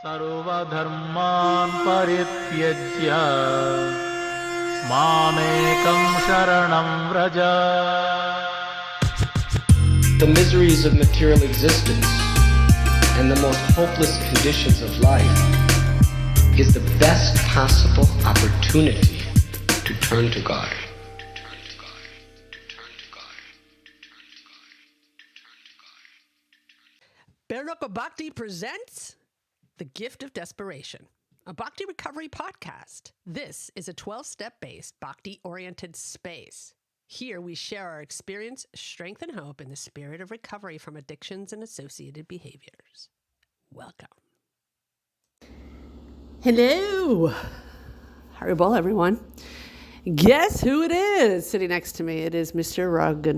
सर्वधर्मान् परित्यज्य मामेकं शरणं Vraj. The miseries of material existence and the most hopeless conditions of life is the best possible opportunity to turn to God. Barerupa Bhakti presents The Gift of Desperation, a Bhakti recovery podcast. This is a 12-step based Bhakti-oriented space. Here we share our experience, strength, and hope in the spirit of recovery from addictions and associated behaviors. Welcome. Hello. Haribol, everyone. Guess who it is sitting next to me? It is Mr. Raghu.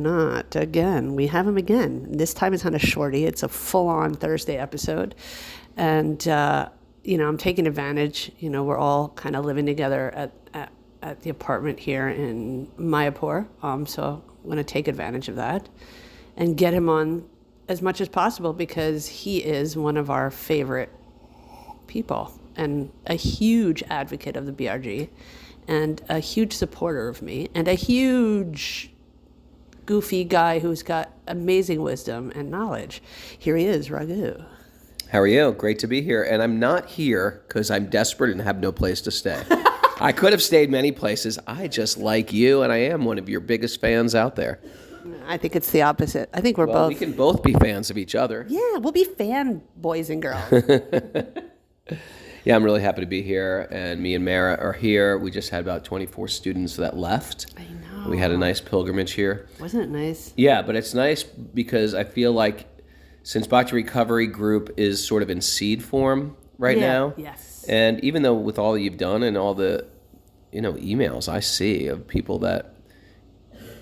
Again, we have him again. This time it's on a shorty. It's a full-on Thursday episode. And, I'm taking advantage. We're all kind of living together at the apartment here in Mayapur. So I'm going to take advantage of that and get him on as much as possible because he is one of our favorite people and a huge advocate of the BRG and a huge supporter of me and a huge goofy guy who's got amazing wisdom and knowledge. Here he is, Raghu. How are you? Great to be here. And I'm not here because I'm desperate and have no place to stay. I could have stayed many places. I just like you, and I am one of your biggest fans out there. I think it's the opposite. I think we're both. We can both be fans of each other. Yeah, we'll be fan boys and girls. Yeah, I'm really happy to be here, and me and Mara are here. We just had about 24 students that left. I know. We had a nice pilgrimage here. Wasn't it nice? Yeah, but it's nice because I feel like since Bhakti Recovery Group is sort of in seed form right now. Yes. And even though with all that you've done and all the, emails I see of people that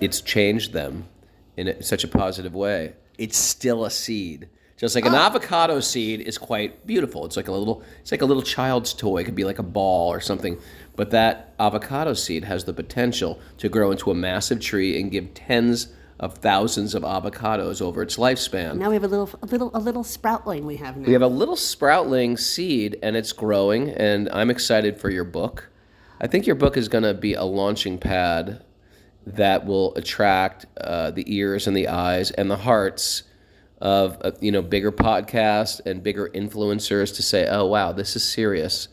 it's changed them in such a positive way, it's still a seed. Just like an avocado seed is quite beautiful. It's like a little child's toy. It could be like a ball or something. But that avocado seed has the potential to grow into a massive tree and give tens of thousands of avocados over its lifespan. Now we have a little sproutling we have now. We have a little sproutling seed, and it's growing, and I'm excited for your book. I think your book is going to be a launching pad that will attract the ears and the eyes and the hearts of bigger podcasts and bigger influencers to say, oh, wow, this is serious.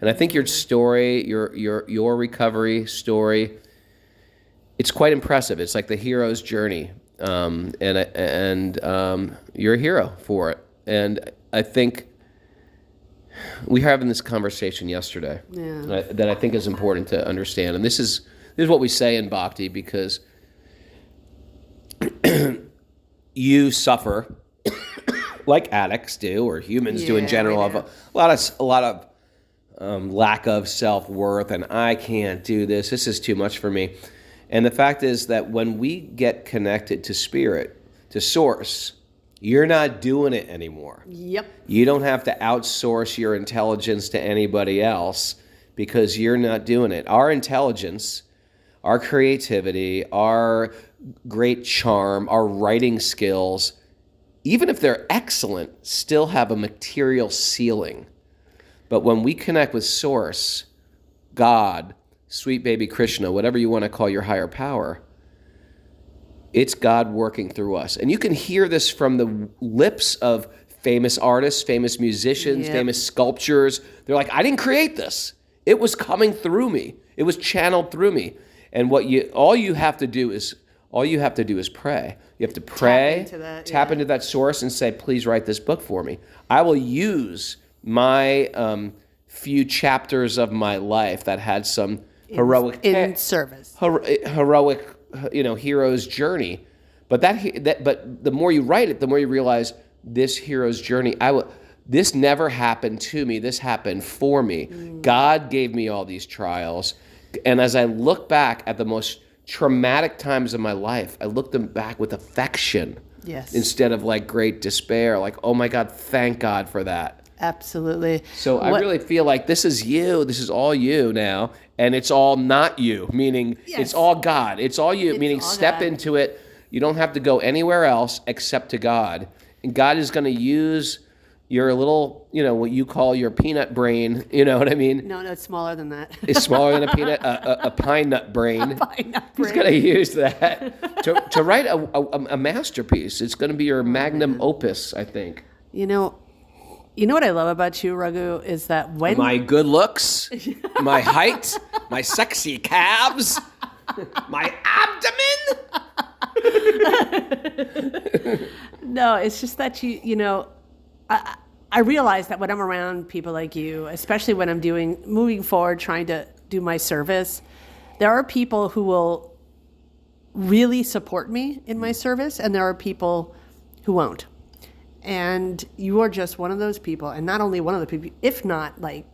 And I think your story, your recovery story, it's quite impressive. It's like the hero's journey, and you're a hero for it. And I think we were having this conversation yesterday that I think is important to understand. And this is what we say in Bhakti because you suffer like addicts do, or humans do in general, of a lot of lack of self-worth, and I can't do this. This is too much for me. And the fact is that when we get connected to spirit, to source, you're not doing it anymore. Yep. You don't have to outsource your intelligence to anybody else because you're not doing it. Our intelligence, our creativity, our great charm, our writing skills, even if they're excellent, still have a material ceiling. But when we connect with Source, God, sweet baby Krishna, whatever you want to call your higher power, it's God working through us. And you can hear this from the lips of famous artists, famous musicians, famous sculptures. They're like, I didn't create this. It was coming through me. It was channeled through me. And all you have to do is pray. You have to pray, tap into that source and say, please write this book for me. I will use my few chapters of my life that had some heroic service, heroic, hero's journey. But but the more you write it, the more you realize this hero's journey. This never happened to me. This happened for me. God gave me all these trials, and as I look back at the most traumatic times of my life, I look them back with affection. Yes. Instead of like great despair, like, oh my God, thank God for that. Absolutely. So I really feel like this is you. This is all you now. And it's all not you, meaning it's all God. It's all you, meaning step into it. You don't have to go anywhere else except to God. And God is going to use, your little, what you call your peanut brain. You know what I mean? No, it's smaller than that. It's smaller than a peanut, a pine nut brain. Pine nut He's brain. going to use that to write a masterpiece. It's going to be your magnum opus, I think. You know what I love about you, Raghu, is that when My good looks, my height, my sexy calves, my abdomen. No, it's just that I realize that when I'm around people like you, especially when I'm moving forward, trying to do my service, there are people who will really support me in my service, and there are people who won't. And you are just one of those people, and not only one of the people, if not, like,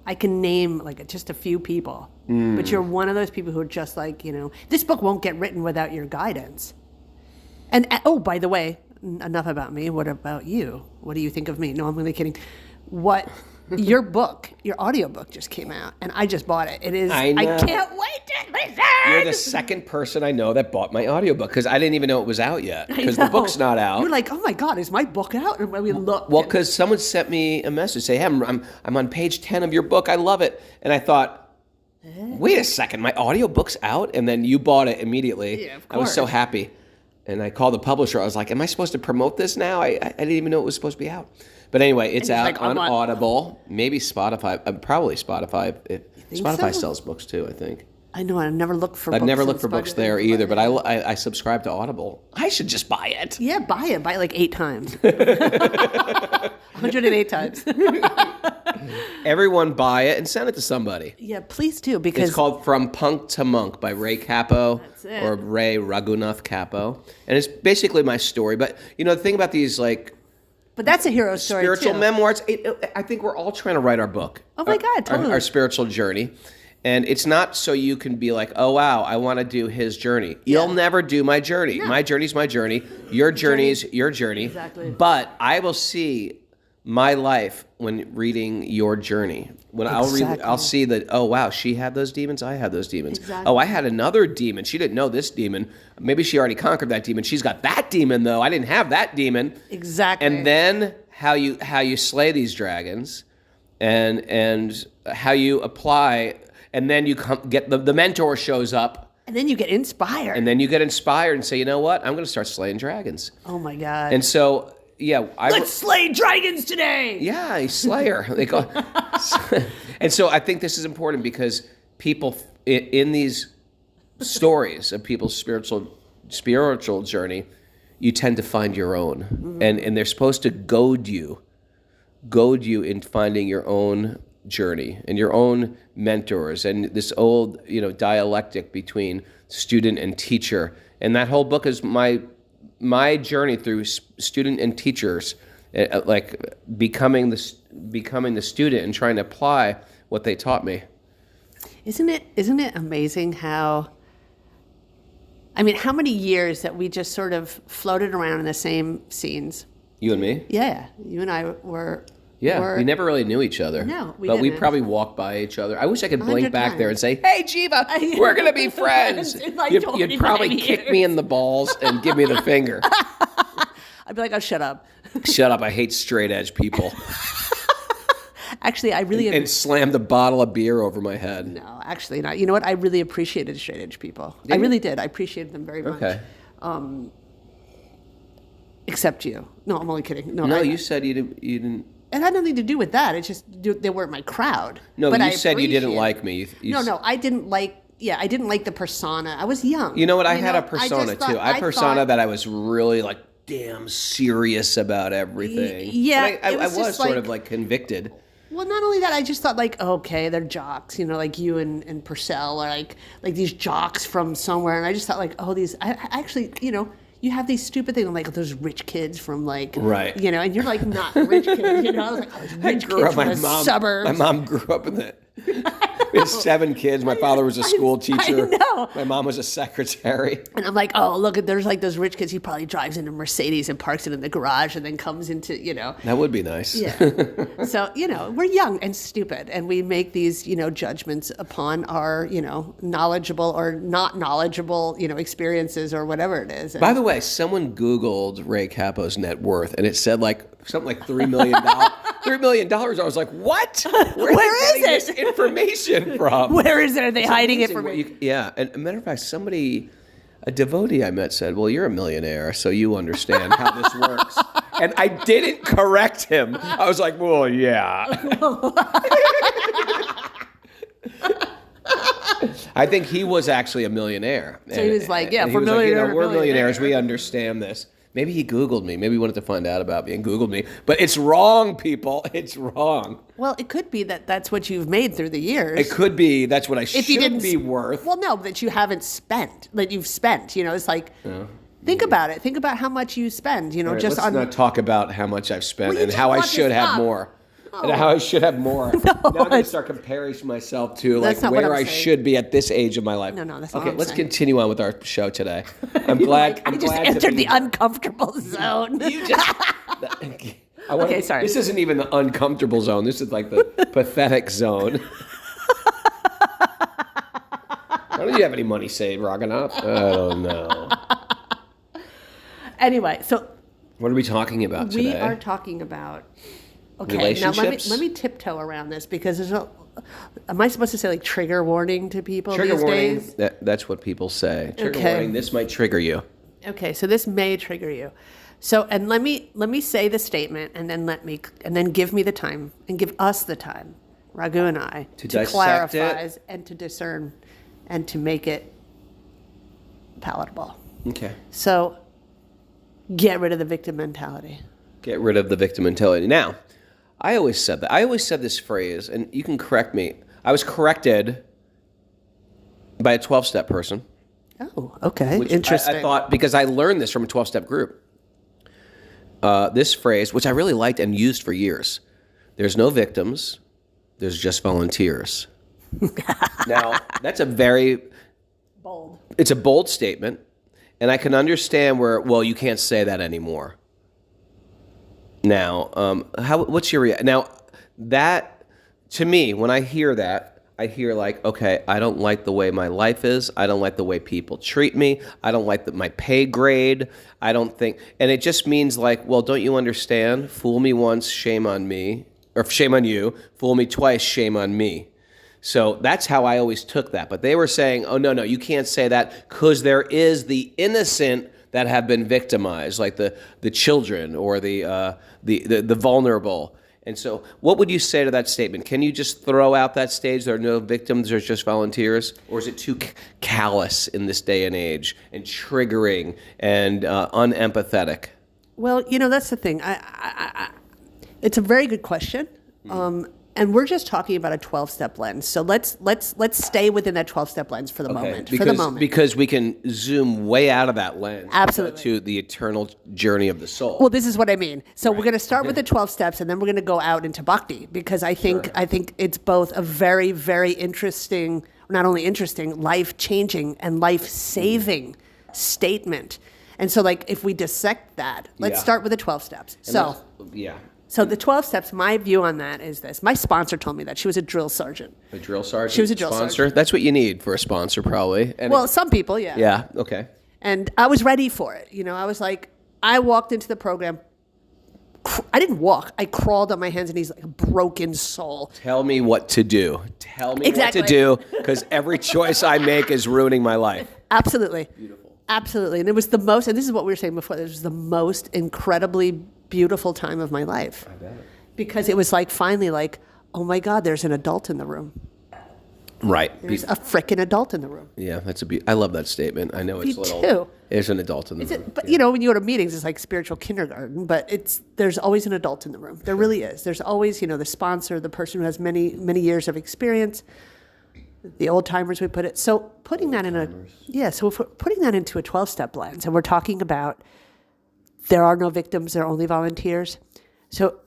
I can name, like, just a few people, but you're one of those people who are just like, this book won't get written without your guidance. And, oh, by the way, enough about me. What about you? What do you think of me? No, I'm really kidding. Your book, your audiobook just came out, and I just bought it. It is, I know. I can't wait to listen. You're the second person I know that bought my audiobook because I didn't even know it was out yet because the know. book's not out. You're like, oh my God, is my book out? And when we look. Well, because someone sent me a message, say, hey, I'm on page 10 of your book. I love it. And I thought, wait a second, my audiobook's out? And then you bought it immediately. Yeah, of I was so course. happy. And I called the publisher. I was like, am I supposed to promote this now? I didn't even know it was supposed to be out. But anyway, it's And out he's like, on I'm on- Audible, maybe Spotify, probably Spotify. think Spotify so? sells books too, I think. I know, I never look for I've books. never on looked for books Spotify, there either, but I subscribe to Audible. I should just buy it. Yeah, buy it. Buy it like 8 times. 108 times. Everyone buy it and send it to somebody. Yeah, please do, because It's called From Punk to Monk by Ray Cappo it. or Ray Raghunath Cappo. And it's basically my story. But, the thing about these, but that's a hero story spiritual too. memoirs, I think we're all trying to write our book. Oh my God, totally. Our spiritual journey. And it's not so you can be like, oh, wow, I want to do his journey. You'll never do my journey. No. My journey's my journey. Your journey's your journey. Exactly. But I will see my life when reading your journey. When Exactly. I'll see that, oh, wow, she had those demons, I had those demons. Exactly. Oh, I had another demon. She didn't know this demon. Maybe she already conquered that demon. She's got that demon, though. I didn't have that demon. Exactly. And then how you slay these dragons and how you apply, and then you get the mentor shows up, And then you get inspired. and then you get inspired and say, you know what, I'm going to start slaying dragons. Oh my God. And so, yeah, Let's slay dragons today. yeah, he's Slayer. They call. And so I think this is important because people in these stories of people's spiritual journey, you tend to find your own, and they're supposed to goad you in finding your own journey and your own mentors and this old dialectic between student and teacher. And that whole book is my journey through student and teachers, like becoming the student and trying to apply what they taught me. Isn't it amazing how many years that we just sort of floated around in the same scenes? You and me? Yeah, you and I were. Yeah, we never really knew each other. No, we but we didn't. probably walked by each other. I wish I could blink 100 back there and times. say, "Hey, Jiva, we're gonna be friends." It's been like You'd 25 probably kick years. me in the balls and give me the finger. I'd be like, oh, shut up. Shut up! I hate straight edge people. Actually, I really And slammed a bottle of beer over my head. no, actually not. You know what? I really appreciated straight edge people. I really did. I appreciated them very much. Okay. Except you. No, I'm only kidding. No, you said you didn't. It had nothing to do with that. It's just they weren't my crowd. No, but you I said you didn't appreciate- like me. No, I didn't like. Yeah, I didn't like the persona. I was young. You know what? I You had know, a persona just thought- too. I had a persona thought- that I was really like damn serious about everything. Yeah, And it I was was just sort of like- like convicted. Well, not only that, I just thought like, okay, they're jocks, like you and Purcell, or like these jocks from somewhere, and I just thought like, oh, these. I actually, you have these stupid things like those rich kids from like, Right. and you're like not rich kids, I was like, oh, those rich kids from the suburbs. My mom grew up in We had 7 kids. My father was a school teacher. I know. My mom was a secretary. And I'm like, oh, look, there's like those rich kids. He probably drives into Mercedes and parks it in the garage and then comes into, That would be nice. Yeah. So, we're young and stupid, and we make these, judgments upon our, knowledgeable or not knowledgeable, experiences or whatever it is. By the way, someone Googled Ray Capo's net worth, and it said something like $3 million. $3 million. I was like, what? Where is it? This information from? Where is it? Are they hiding it from me? Yeah. And a matter of fact, a devotee I met said, well, you're a millionaire, so you understand how this works. And I didn't correct him. I was like, well, yeah. I think he was actually a millionaire. So he was like, yeah, and for he was millionaire. we're millionaires. We understand this. Maybe he Googled me. Maybe he wanted to find out about me and Googled me. But it's wrong, people. It's wrong. Well, it could be that that's what you've made through the years. It could be that's what I if you should be worth. Well, no, that you haven't spent. That you've spent. It's like, think about it. Think about how much you spend. Right, just let's on. not talk about how much I've spent Well, you and just how I brought should this have up. more. And how I should have more. No, now I'm going to start comparing myself to That's not what where I'm I saying. should be at this age of my life. No, that's not okay. what I'm Let's saying. continue on with our show today. I'm glad. I I'm just glad to entered be the here. uncomfortable zone. Okay, sorry. This isn't even the uncomfortable zone. This is like the pathetic zone. Why don't you have any money saved, Raghunath? I don't know. Anyway, so What are we talking about today? we are talking about. Okay, now Relationships? let me tiptoe around this because there's no. Am I supposed to say like trigger warning to people Trigger these warning. days? That's what people say. Trigger Okay. warning. This might trigger you. Okay, so this may trigger you. So, and let me say the statement, and then give me the time, and give us the time, Raghu and I, To to dissect clarify it. and to discern, and to make it palatable. Okay. So, get rid of the victim mentality. Get rid of the victim mentality. Now, I always said that. I always said this phrase, and you can correct me. I was corrected by a 12-step person. Oh, okay, Which interesting. I thought, because I learned this from a 12-step group. This phrase, which I really liked and used for years. There's no victims. There's just volunteers. Now, that's a very... Bold. It's a bold statement, and I can understand where, well, you can't say that anymore. Now, what's your reaction? Now, that, to me, when I hear that, I hear like, okay, I don't like the way my life is. I don't like the way people treat me. I don't like my pay grade. I don't think, and it just means like, well, don't you understand? Fool me once, shame on me, or shame on you. Fool me twice, shame on me. So that's how I always took that. But they were saying, oh, no, you can't say that because there is the innocent that have been victimized, like the children or the vulnerable. And so what would you say to that statement? Can you just throw out that stage, there are no victims, there's just volunteers? Or is it too callous in this day and age and triggering and unempathetic? Well, that's the thing. It's a very good question. And we're just talking about a 12-step lens. So let's stay within that 12-step lens for the moment. Because we can zoom way out of that lens. Absolutely. To the eternal journey of the soul. Well, this is what I mean. So we're going to start with the 12 steps, and then we're going to go out into bhakti, because I think it's both a very, very interesting, not only interesting, life-changing and life-saving statement. And so, like, if we dissect that, let's start with the 12 steps. So the 12 steps, my view on that is this. My sponsor told me that. She was a drill sergeant. A drill sergeant? She was a drill sponsor? sergeant. That's what you need for a sponsor, probably. And Well, some people, yeah. yeah, okay. And I was ready for it. I was like, I walked into the program. I didn't walk. I crawled on my hands and knees like a broken soul. Tell me what to do. Tell me Exactly. what to do, because every choice I make is ruining my life. Absolutely. Beautiful. Absolutely. And it was the most, and this is what we were saying before, this was the most incredibly beautiful time of my life. I bet. Because it was like finally like, oh my God, there's an adult in the room. Right. There's a frickin' adult in the room. Yeah, I love that statement. I know it's Me little. too. There's an adult in the room. But when you go to meetings, it's like spiritual kindergarten, but there's always an adult in the room. There really is. There's always, the sponsor, the person who has many, many years of experience, the old timers, we put it. So putting that so if we're putting that into a 12-step lens, and we're talking about there are no victims, there are only volunteers. So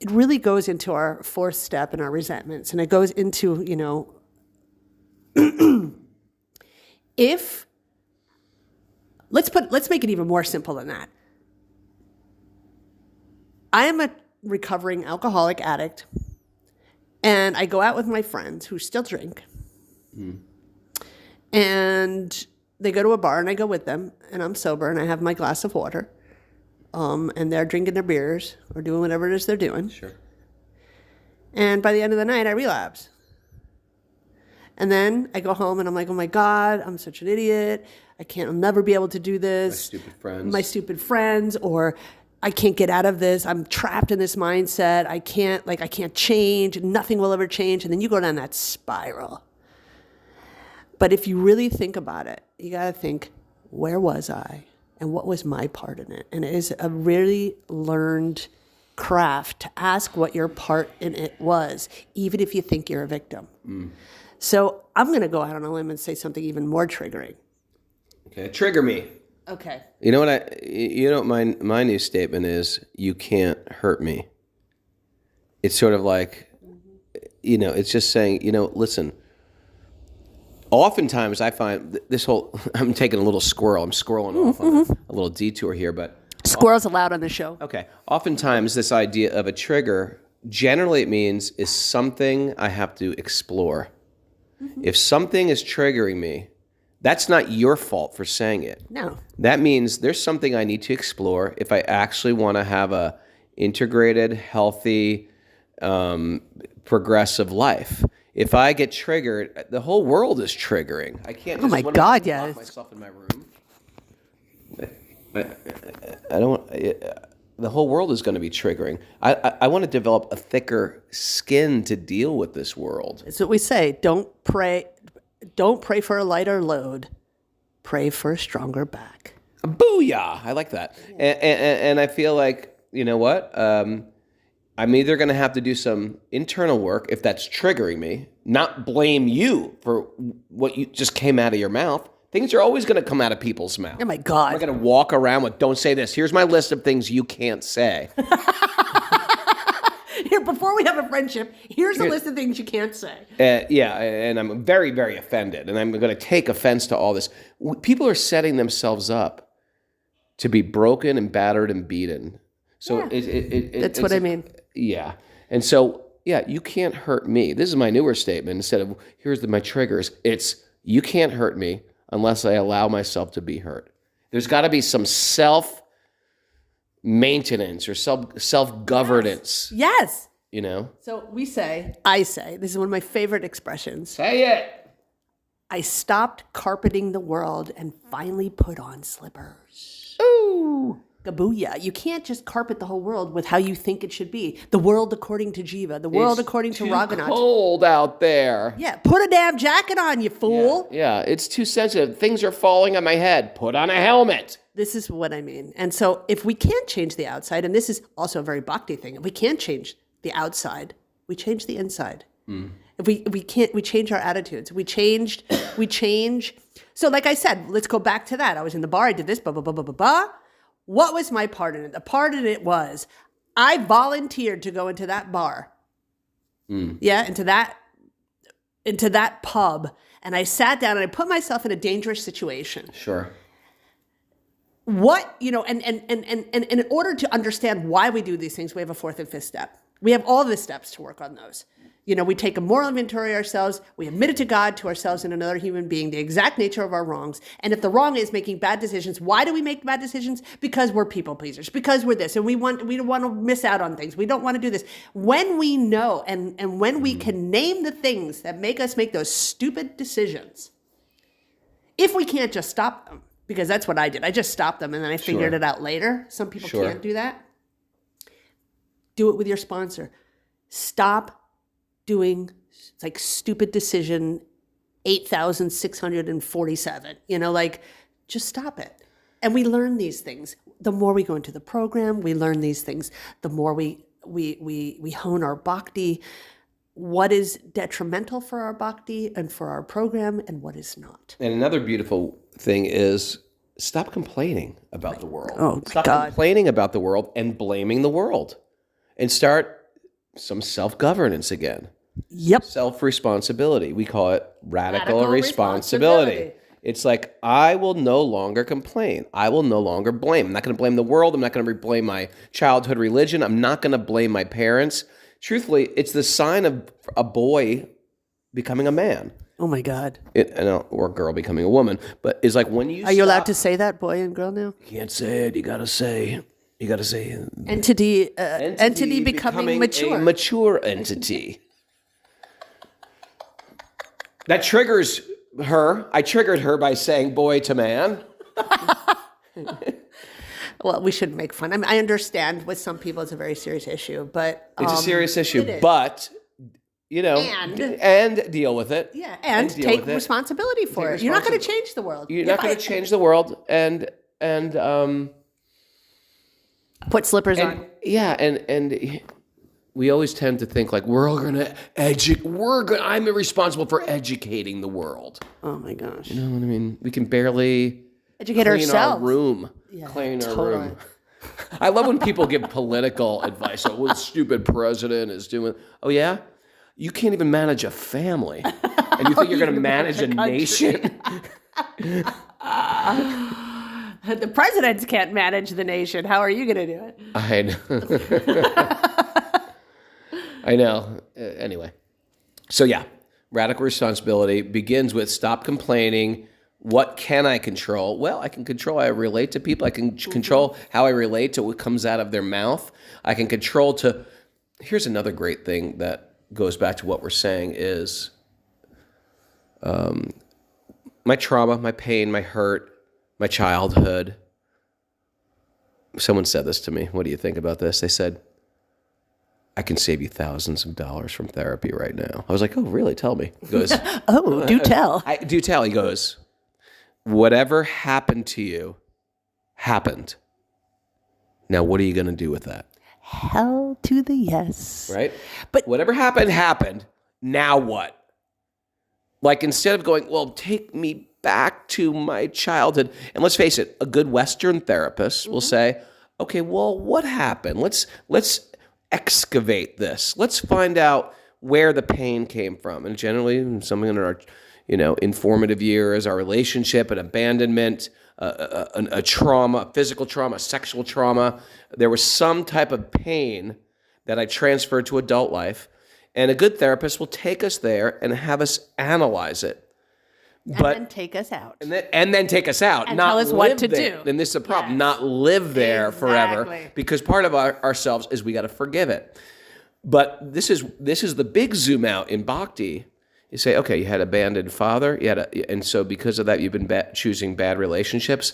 it really goes into our fourth step and our resentments. And it goes into, if let's make it even more simple than that. I am a recovering alcoholic addict, and I go out with my friends who still drink, and they go to a bar, and I go with them, and I'm sober, and I have my glass of water, and they're drinking their beers or doing whatever it is they're doing. Sure. And by the end of the night, I relapse. And then I go home and I'm like, oh my God, I'm such an idiot. I'll never be able to do this. My stupid friends, or I can't get out of this. I'm trapped in this mindset. I can't change. Nothing will ever change. And then you go down that spiral. But if you really think about it, you got to think, where was I? And what was my part in it? And it is a really learned craft to ask what your part in it was, even if you think you're a victim. So I'm going to go out on a limb and say something even more triggering. Okay, trigger me. Okay. You know what my new statement is, you can't hurt me. It's sort of like, it's just saying, listen, oftentimes I find this whole, I'm taking a little squirrel, I'm squirreling off on a little detour here, but. Squirrels allowed on the show. Okay. Oftentimes this idea of a trigger, generally it means is something I have to explore. If something is triggering me, that's not your fault for saying it. No. That means there's something I need to explore if I actually want to have a integrated, healthy, progressive life. If I get triggered, the whole world is triggering. I can't. Oh my God! Yeah. Lock myself in my room. I don't. The whole world is going to be triggering. I want to develop a thicker skin to deal with this world. It's what we say. Don't pray for a lighter load. Pray for a stronger back. Booyah! I like that. And I feel like, you know what? I'm either going to have to do some internal work if that's triggering me, not blame you for what you just came out of your mouth. Things are always going to come out of people's mouth. Oh, my God. I'm going to walk around with, don't say this. Here's my list of things you can't say. Here, before we have a friendship, here's a list of things you can't say. Yeah, and I'm very, very offended, and I'm going to take offense to all this. People are setting themselves up to be broken and battered and beaten. So That's what I mean. Yeah. And so, you can't hurt me. This is my newer statement. Instead of, here's my triggers, it's, you can't hurt me unless I allow myself to be hurt. There's got to be some self-maintenance or self-governance. Yes. So I say, this is one of my favorite expressions. Say it. I stopped carpeting the world and finally put on slippers. Ooh. Kabooyah. You can't just carpet the whole world with how you think it should be. The world according to Jiva. The world according to Raghu. It's cold out there. Yeah, put a damn jacket on, you fool. Yeah, it's too sensitive. Things are falling on my head. Put on a helmet. This is what I mean. And so if we can't change the outside, and this is also a very bhakti thing, if we can't change the outside, we change the inside. If we can't, we change our attitudes. We change. So like I said, let's go back to that. I was in the bar, I did this, blah, blah, blah, blah, blah, blah. What was my part in it? The part in it was I volunteered to go into that bar. Yeah, into that pub. And I sat down and I put myself in a dangerous situation. Sure. And in order to understand why we do these things, we have a fourth and fifth step. We have all the steps to work on those. We take a moral inventory ourselves. We admit it to God, to ourselves, and another human being, the exact nature of our wrongs. And if the wrong is making bad decisions, why do we make bad decisions? Because we're people pleasers. Because we're this, and we don't want to miss out on things. We don't want to do this. When we know, and when we can name the things that make us make those stupid decisions, if we can't just stop them, because that's what I did. I just stopped them, and then I figured it out later. Some people can't do that. Do it with your sponsor. Stop doing stupid decision 8,647, just stop it. And we learn these things. The more we go into the program, we learn these things. The more we hone our bhakti, what is detrimental for our bhakti and for our program and what is not. And another beautiful thing is stop complaining about the world. Oh, stop God. complaining about the world and blaming the world. And start some self-governance again. Yep. self-responsibility. We call it radical Radical responsibility. responsibility. It's like, I will no longer complain. I will no longer blame. I'm not going to blame the world. I'm not going to blame my childhood religion. I'm not going to blame my parents. Truthfully, it's the sign of a boy becoming a man. Oh my God. Or a girl becoming a woman. But it's like when you Are you allowed to say that, boy and girl, now? You can't say it. You got to say Entity becoming mature. A mature entity. That triggers her. I triggered her by saying boy to man. Well, we shouldn't make fun. I mean, I understand with some people it's a very serious issue, but It's a serious issue, it is. but and deal with it. Yeah, and deal take with it. responsibility for it. You're not going to change the world. You're not going to change the world, and put slippers on. Yeah, and we always tend to think like we're all going to I'm responsible for educating the world. Oh my gosh. You know what I mean? We can barely Educate clean ourselves. our room. Yeah, Clean our totally. room. I love when people give political advice. Oh, what a stupid president is doing. Oh yeah? You can't even manage a family. And you think you're going to manage a nation? The presidents can't manage the nation. How are you going to do it? I know. I know. Anyway. So yeah, radical responsibility begins with stop complaining. What can I control? Well, I can control how I relate to people. I can control how I relate to what comes out of their mouth. I can control to... Here's another great thing that goes back to what we're saying is my trauma, my pain, my hurt, my childhood. Someone said this to me. What do you think about this? They said, I can save you thousands of dollars from therapy right now. I was like, oh, really? Tell me. He goes, Oh, do tell. I do tell. He goes, whatever happened to you happened. Now, what are you going to do with that? Hell to the yes. Right? But whatever happened. Now what? Like, instead of going, well, take me back to my childhood. And let's face it, a good Western therapist will say, okay, well, what happened? Let's excavate this. Let's find out where the pain came from. And generally, something in our, informative years, our relationship, an abandonment, a trauma, physical trauma, sexual trauma. There was some type of pain that I transferred to adult life. And a good therapist will take us there and have us analyze it. And then take us out. And then take us out. And not tell us what to there. do. And this is the problem. Yes. Not live there forever. Exactly. Because part of ourselves is we got to forgive it. But this is the big zoom out in Bhakti. You say, okay, you had abandoned father, and so because of that, you've been choosing bad relationships.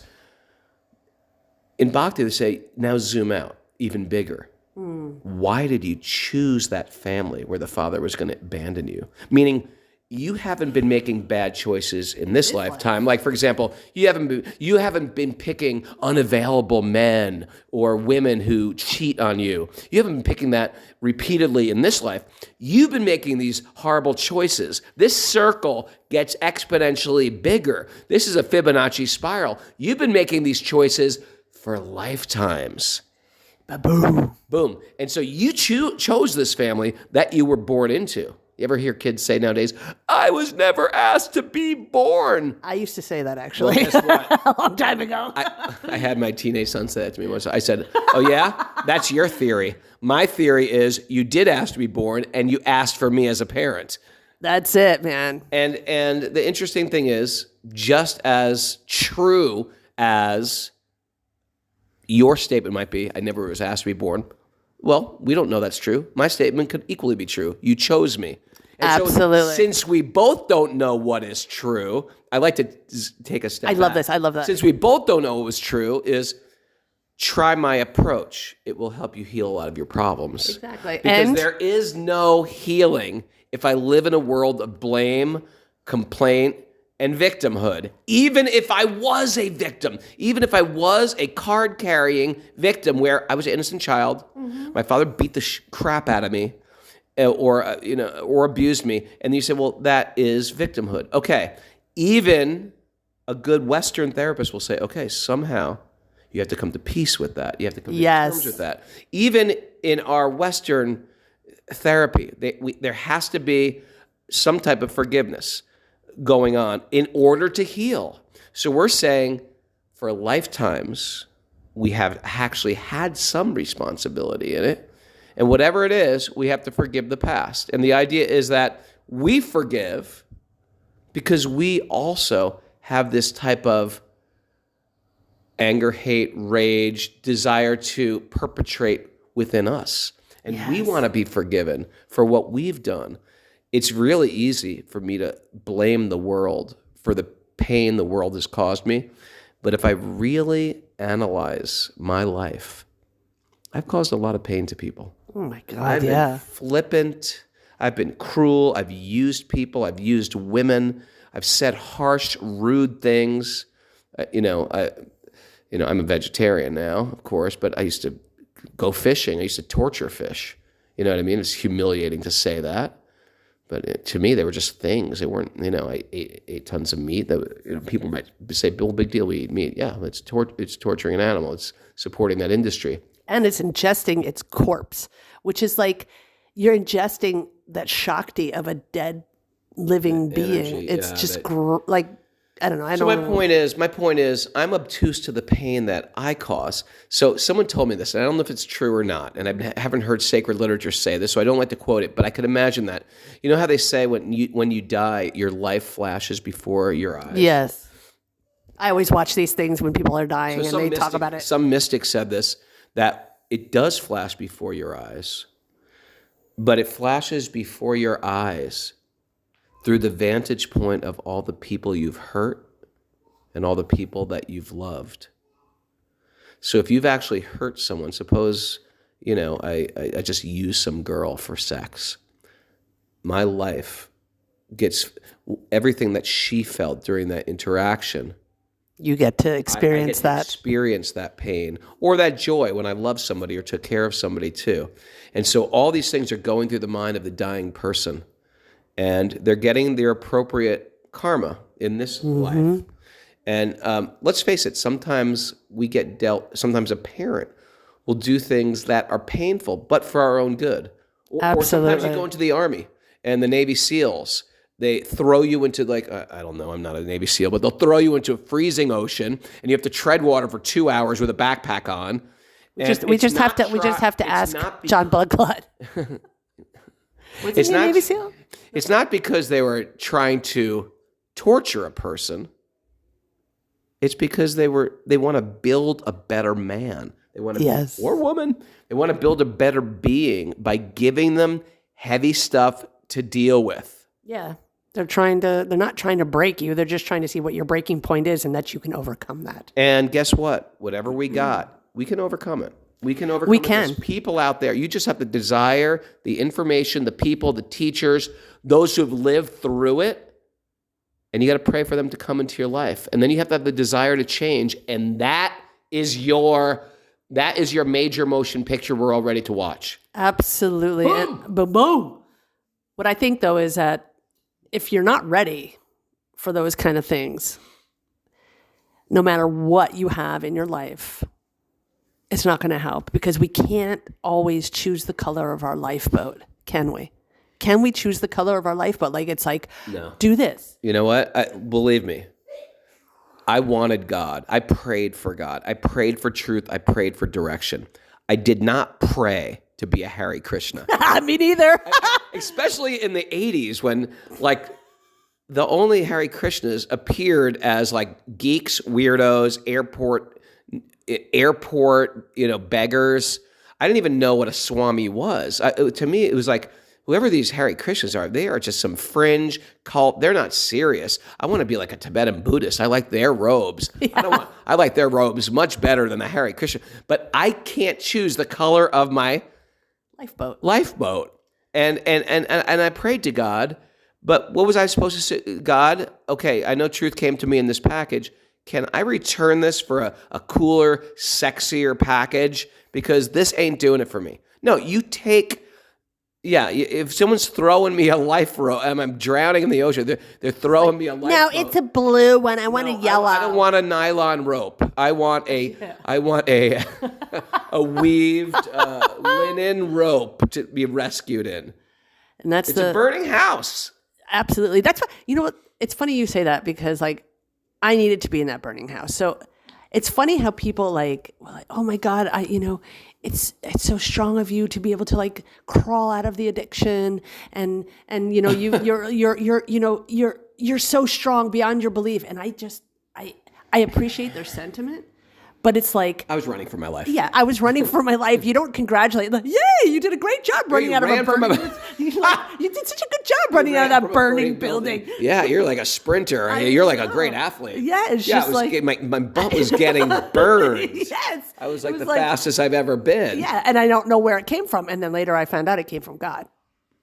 In Bhakti, they say, now zoom out, even bigger. Why did you choose that family where the father was going to abandon you? Meaning, you haven't been making bad choices in this lifetime. Like, for example, you haven't been picking unavailable men or women who cheat on you. You haven't been picking that repeatedly in this life. You've been making these horrible choices. This circle gets exponentially bigger. This is a Fibonacci spiral. You've been making these choices for lifetimes. Ba-boom. Boom. And so you chose this family that you were born into. You ever hear kids say nowadays, I was never asked to be born? I used to say that, actually. Well, guess what? A long time ago. I had my teenage son say that to me once. I said, oh yeah? That's your theory. My theory is you did ask to be born and you asked for me as a parent. That's it, man. And the interesting thing is, just as true as your statement might be, I never was asked to be born. Well, we don't know that's true. My statement could equally be true. You chose me. And absolutely. So, since we both don't know what is true, I like to take a step back. I love that. Since we both don't know what was true, is try my approach. It will help you heal a lot of your problems. Exactly. Because And there is no healing if I live in a world of blame, complaint, and victimhood. Even if I was a victim, even if I was a card-carrying victim where I was an innocent child, my father beat the crap out of me, or abused me, and you say, well, that is victimhood. Okay, even a good Western therapist will say, okay, somehow you have to come to peace with that. You have to come to terms with that. Even in our Western therapy. There has to be some type of forgiveness going on in order to heal. So we're saying for lifetimes, we have actually had some responsibility in it. And whatever it is, we have to forgive the past. And the idea is that we forgive because we also have this type of anger, hate, rage, desire to perpetrate within us. And we want to be forgiven for what we've done. It's really easy for me to blame the world for the pain the world has caused me. But if I really analyze my life, I've caused a lot of pain to people. Oh my God, I've been flippant. I've been cruel. I've used people. I've used women. I've said harsh, rude things. I'm a vegetarian now, of course, but I used to go fishing. I used to torture fish. You know what I mean? It's humiliating to say that. But to me, they were just things. They weren't, I ate tons of meat. That people might say, "Bill, big deal, we eat meat." Yeah, it's torturing an animal. It's supporting that industry. And it's ingesting its corpse, which is like you're ingesting that Shakti of a dead living being. Energy, it's just I don't know. My point is, I'm obtuse to the pain that I cause. So someone told me this, and I don't know if it's true or not, and I haven't heard sacred literature say this, so I don't like to quote it, but I could imagine that. You know how they say when you die, your life flashes before your eyes? Yes. I always watch these things when people are dying, and they talk about it. Some mystic said this, that it does flash before your eyes, but it flashes before your eyes through the vantage point of all the people you've hurt and all the people that you've loved. So if you've actually hurt someone, suppose, I just use some girl for sex. My life gets everything that she felt during that interaction. You get to experience that. Experience that pain or that joy when I love somebody or took care of somebody too. And so all these things are going through the mind of the dying person. And they're getting their appropriate karma in this life. And let's face it, sometimes sometimes a parent will do things that are painful, but for our own good. Or sometimes you go into the Army and the Navy SEALs, they throw you into I don't know, I'm not a Navy SEAL, but they'll throw you into a freezing ocean and you have to tread water for 2 hours with a backpack on. We just have to ask John Bloodclot. Was he a Navy SEAL? It's not because they were trying to torture a person. It's because they want to build a better man. They want to, or woman. They want to build a better being by giving them heavy stuff to deal with. Yeah. They're not trying to break you. They're just trying to see what your breaking point is and that you can overcome that. And guess what? Whatever we got, we can overcome it. We can overcome it. There's people out there. You just have the desire, the information, the people, the teachers, those who have lived through it. And you got to pray for them to come into your life. And then you have to have the desire to change. And that is your major motion picture we're all ready to watch. Absolutely. Boom. What I think, though, is that if you're not ready for those kind of things, no matter what you have in your life, it's not going to help because we can't always choose the color of our lifeboat, can we? Can we choose the color of our lifeboat? No. Do this. You know what? Believe me, I wanted God. I prayed for God. I prayed for truth. I prayed for direction. I did not pray to be a Hare Krishna. Me neither. Especially in the 80s when the only Hare Krishnas appeared as geeks, weirdos, airport, beggars. I didn't even know what a Swami was. To me, it was whoever these Hare Krishnas are, they are just some fringe cult. They're not serious. I want to be like a Tibetan Buddhist. I like their robes. Yeah. I like their robes much better than a Hare Krishna. But I can't choose the color of my lifeboat. And I prayed to God, but what was I supposed to say? God, okay, I know truth came to me in this package. Can I return this for a cooler, sexier package? Because this ain't doing it for me. No, you take Yeah, if someone's throwing me a life rope, I'm drowning in the ocean. They're throwing me a life No, boat. it's a blue one. I want a yellow. I don't want a nylon rope. I want a a weaved linen rope to be rescued in. And that's It's a burning house. Absolutely. That's what, you know what? It's funny you say that because like I needed to be in that burning house. So it's funny how people like, oh my God, it's so strong of you to be able to like crawl out of the addiction and you're so strong beyond your belief. And I appreciate their sentiment, but it's like I was running for my life. Yeah, I was running for my life. You don't congratulate, like, yay, you did a great job running out of a burning. You did such a good job running out of that burning building. Yeah, you're like a sprinter. You're like a great athlete. Yeah, it's just like my butt was getting burned. Yes, I was like the fastest I've ever been. Yeah, and I don't know where it came from. And then later I found out it came from God.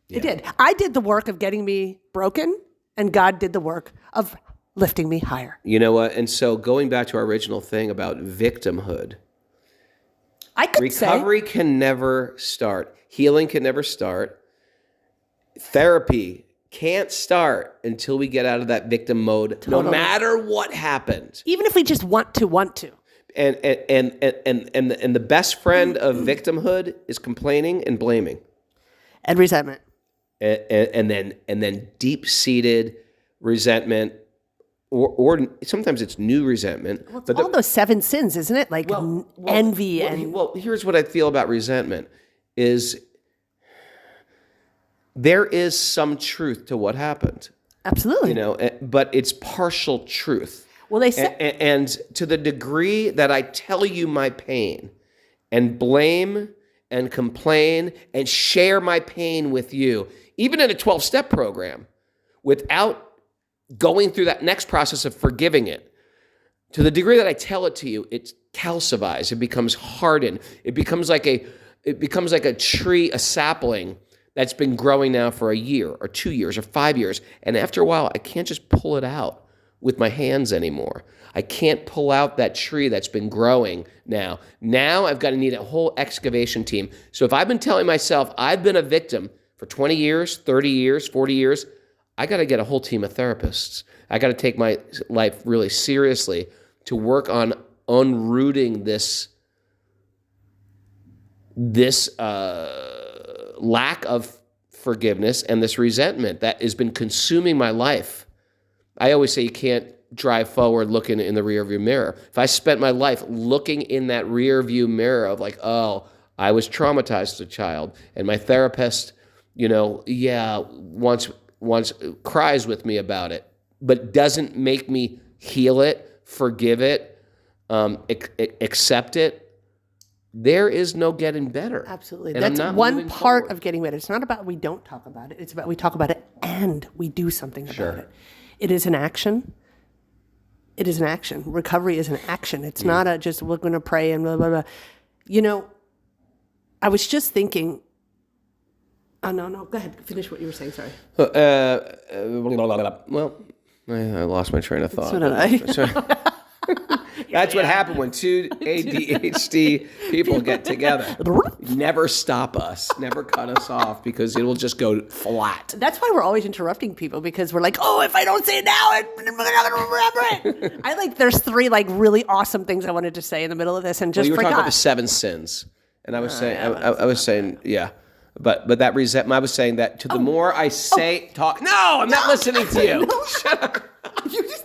Yeah. It did. I did the work of getting me broken, and God did the work of lifting me higher. You know what? And so going back to our original thing about victimhood, recovery can never start. Healing can never start. Therapy can't start until we get out of that victim mode, totally. No matter what happened. Even if we just want to. And the best friend of victimhood is complaining and blaming. And resentment. And then deep-seated resentment. Or sometimes it's new resentment. Well, it's all those 7 sins, isn't it? Like envy and... Well, here's what I feel about resentment is there is some truth to what happened. Absolutely. But it's partial truth. Well, they say... And to the degree that I tell you my pain and blame and complain and share my pain with you, even in a 12-step program, without going through that next process of forgiving it, to the degree that I tell it to you, it's calcifies. It becomes hardened. It becomes like a tree, a sapling that's been growing now for a year or 2 years or 5 years. And after a while, I can't just pull it out with my hands anymore. I can't pull out that tree that's been growing now. Now I've got to need a whole excavation team. So if I've been telling myself I've been a victim for 20 years, 30 years, 40 years, I got to get a whole team of therapists. I got to take my life really seriously to work on unrooting this lack of forgiveness and this resentment that has been consuming my life. I always say you can't drive forward looking in the rearview mirror. If I spent my life looking in that rearview mirror of like, oh, I was traumatized as a child, and my therapist, once cries with me about it, but doesn't make me heal it, forgive it, accept it, there is no getting better. Absolutely. That's one part of getting better. It's not about we don't talk about it. It's about we talk about it and we do something about it. It is an action. It is an action. Recovery is an action. It's not a just we're going to pray and blah, blah, blah. I was just thinking... Oh, no. Go ahead. Finish what you were saying. Sorry. Well, I lost my train of thought. So did I. That's what happened when two ADHD people get together. Never stop us. Never cut us off because it will just go flat. That's why we're always interrupting people because we're like, oh, if I don't say it now, I'm not going to remember it. There's 3 really awesome things I wanted to say in the middle of this and just you were forgot. talking about the 7 sins. And I was saying, I was saying, yeah. But that resentment, I was saying that the more I talk. No, I'm not listening to you. No. Shut up.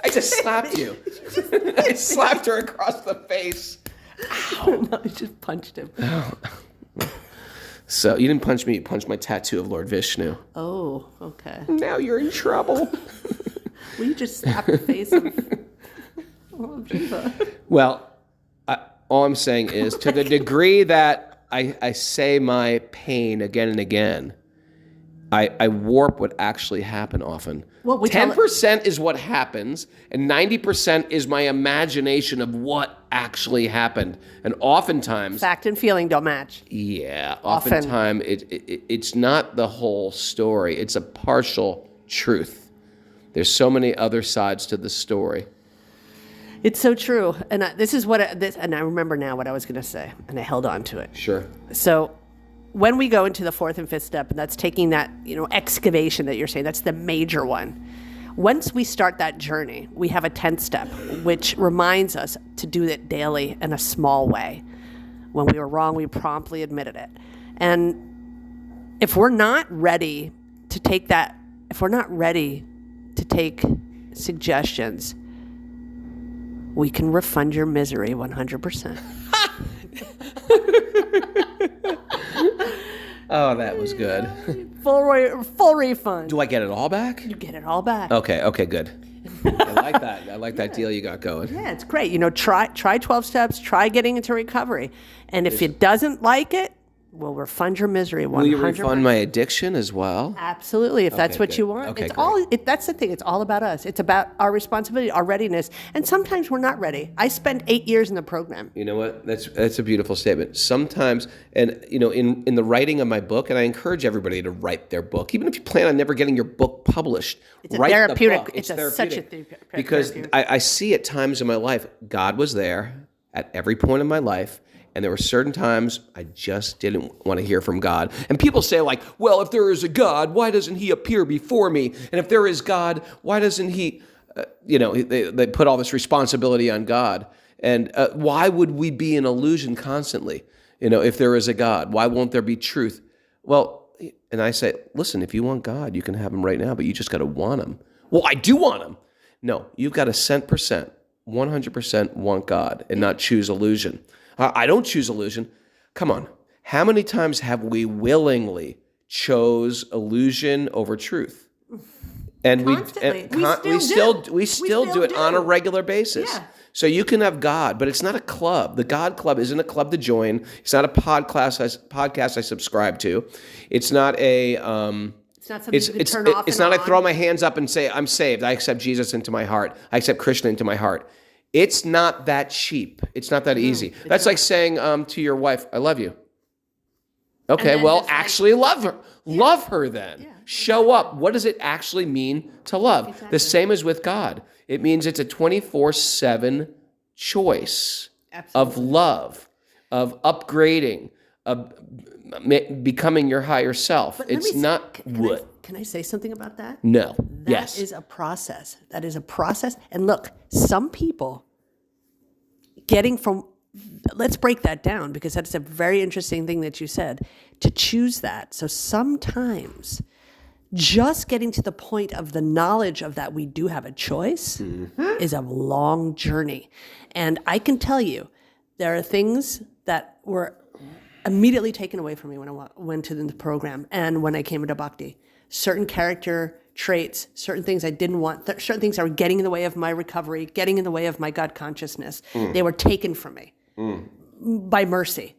I just slapped you. I slapped her across the face. Ow. No, I just punched him. Oh. So you didn't punch me. You punched my tattoo of Lord Vishnu. Oh, okay. Now you're in trouble. Will you just slap the face of Shiva? Well, all I'm saying is to the degree that I say my pain again and again, I warp what actually happened often. Well, 10% is what happens, and 90% is my imagination of what actually happened. And oftentimes... fact and feeling don't match. Yeah, oftentimes it's not the whole story. It's a partial truth. There's so many other sides to the story. It's so true. And this is and I remember now what I was going to say, and I held on to it. Sure. So when we go into the fourth and fifth step, and that's taking that, excavation that you're saying, that's the major one. Once we start that journey, we have a 10th step, which reminds us to do it daily in a small way. When we were wrong, we promptly admitted it. And if we're not ready to take that, if we're not ready to take suggestions, we can refund your misery 100%. Oh, that was good. Full refund. Do I get it all back? You get it all back. Okay, good. I like that. I like that deal you got going. Yeah, it's great. Try 12 steps, try getting into recovery. And if it doesn't like it, we'll refund your misery 100%. Will you refund my addiction as well? Absolutely, if that's what good. you want. Okay, it's great. all. That's the thing. It's all about us. It's about our responsibility, our readiness. And sometimes we're not ready. I spent 8 years in the program. You know what? That's a beautiful statement. Sometimes, and in the writing of my book, and I encourage everybody to write their book, even if you plan on never getting your book published. It's write therapeutic. The book. It's therapeutic. such a therapeutic. Because I see at times in my life, God was there at every point in my life. And there were certain times I just didn't want to hear from God. And people say like, well, if there is a God, why doesn't he appear before me? And if there is God, why doesn't he, they put all this responsibility on God. And why would we be in illusion constantly? If there is a God, why won't there be truth? Well, and I say, listen, if you want God, you can have him right now, but you just got to want him. Well, I do want him. No, you've got to 100% want God and not choose illusion. I don't choose illusion. Come on. How many times have we willingly chose illusion over truth? And Constantly. we still do it on a regular basis. Yeah. So you can have God, but it's not a club. The God Club isn't a club to join. It's not a podcast I subscribe to. It's not a it's not something you can turn off. It's not I throw my hands up and say, I'm saved. I accept Jesus into my heart. I accept Krishna into my heart. It's not that cheap. It's not that easy. That's like saying to your wife, I love you. Okay, well, actually love her. Yeah. Love her then. Yeah. Show up. What does it actually mean to love? Exactly. The same as with God. It means it's a 24/7 choice of love, of upgrading, of becoming your higher self. It's not what. Can I say something about that? No. That is a process. That is a process. And look, some people let's break that down because that's a very interesting thing that you said, to choose that. So sometimes just getting to the point of the knowledge of that we do have a choice is a long journey. And I can tell you, there are things that were immediately taken away from me when I went to the program and when I came into Bhakti. Certain character traits, certain things I didn't want, certain things that were getting in the way of my recovery, getting in the way of my God consciousness. They were taken from me by mercy.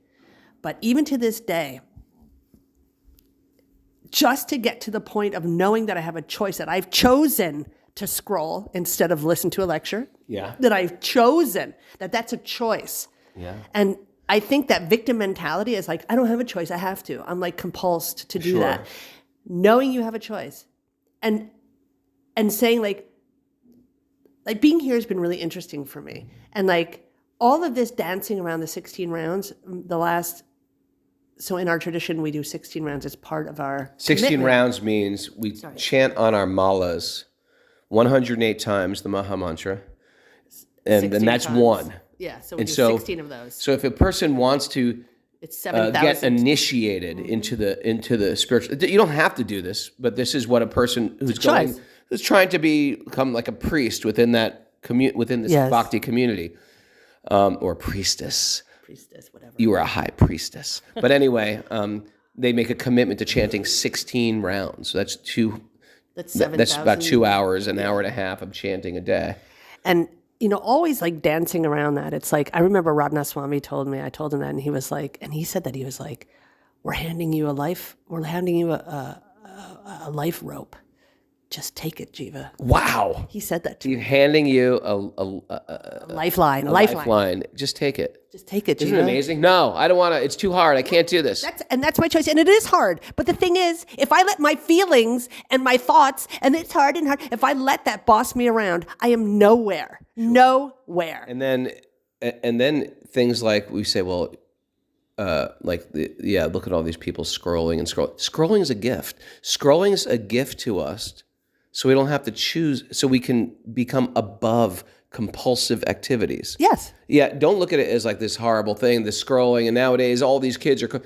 But even to this day, just to get to the point of knowing that I have a choice, that I've chosen to scroll instead of listen to a lecture, that I've chosen, that's a choice. Yeah. And I think that victim mentality is like, I don't have a choice, I have to. I'm like compulsed to do that. Knowing you have a choice and saying like being here has been really interesting for me. And like all of this dancing around the 16 rounds, so in our tradition, we do 16 rounds as part of our 16 commitment. rounds means we chant on our malas 108 times the Maha Mantra. And then that's times. One. Yeah, so we do 16 of those. So if a person wants to it's 7,000. Get initiated into the spiritual. You don't have to do this, but this is what a person who's trying to become like a priest within that within this bhakti community, or priestess. Priestess, whatever. You are a high priestess. But anyway, they make a commitment to chanting 16 rounds. So that's 7,000. That's about 2 hours, an hour and a half of chanting a day. And always like dancing around that. It's like, I remember Radhanath Swami told me, I told him that, and he was like, we're handing you a life rope. Just take it, Jiva. Wow. He said that to me. He's handing you a lifeline. Just take it. Just take it, Jiva. Isn't it amazing? No, I don't want to. It's too hard. I can't do this. That's my choice. And it is hard. But the thing is, if I let my feelings and my thoughts, and it's hard, if I let that boss me around, I am nowhere. Nowhere. And then things like we say, well, look at all these people scrolling and scrolling. Scrolling is a gift. Scrolling is a gift to us, so we don't have to choose, so we can become above compulsive activities. Yes. Yeah, don't look at it as like this horrible thing, this scrolling, and nowadays all these kids are,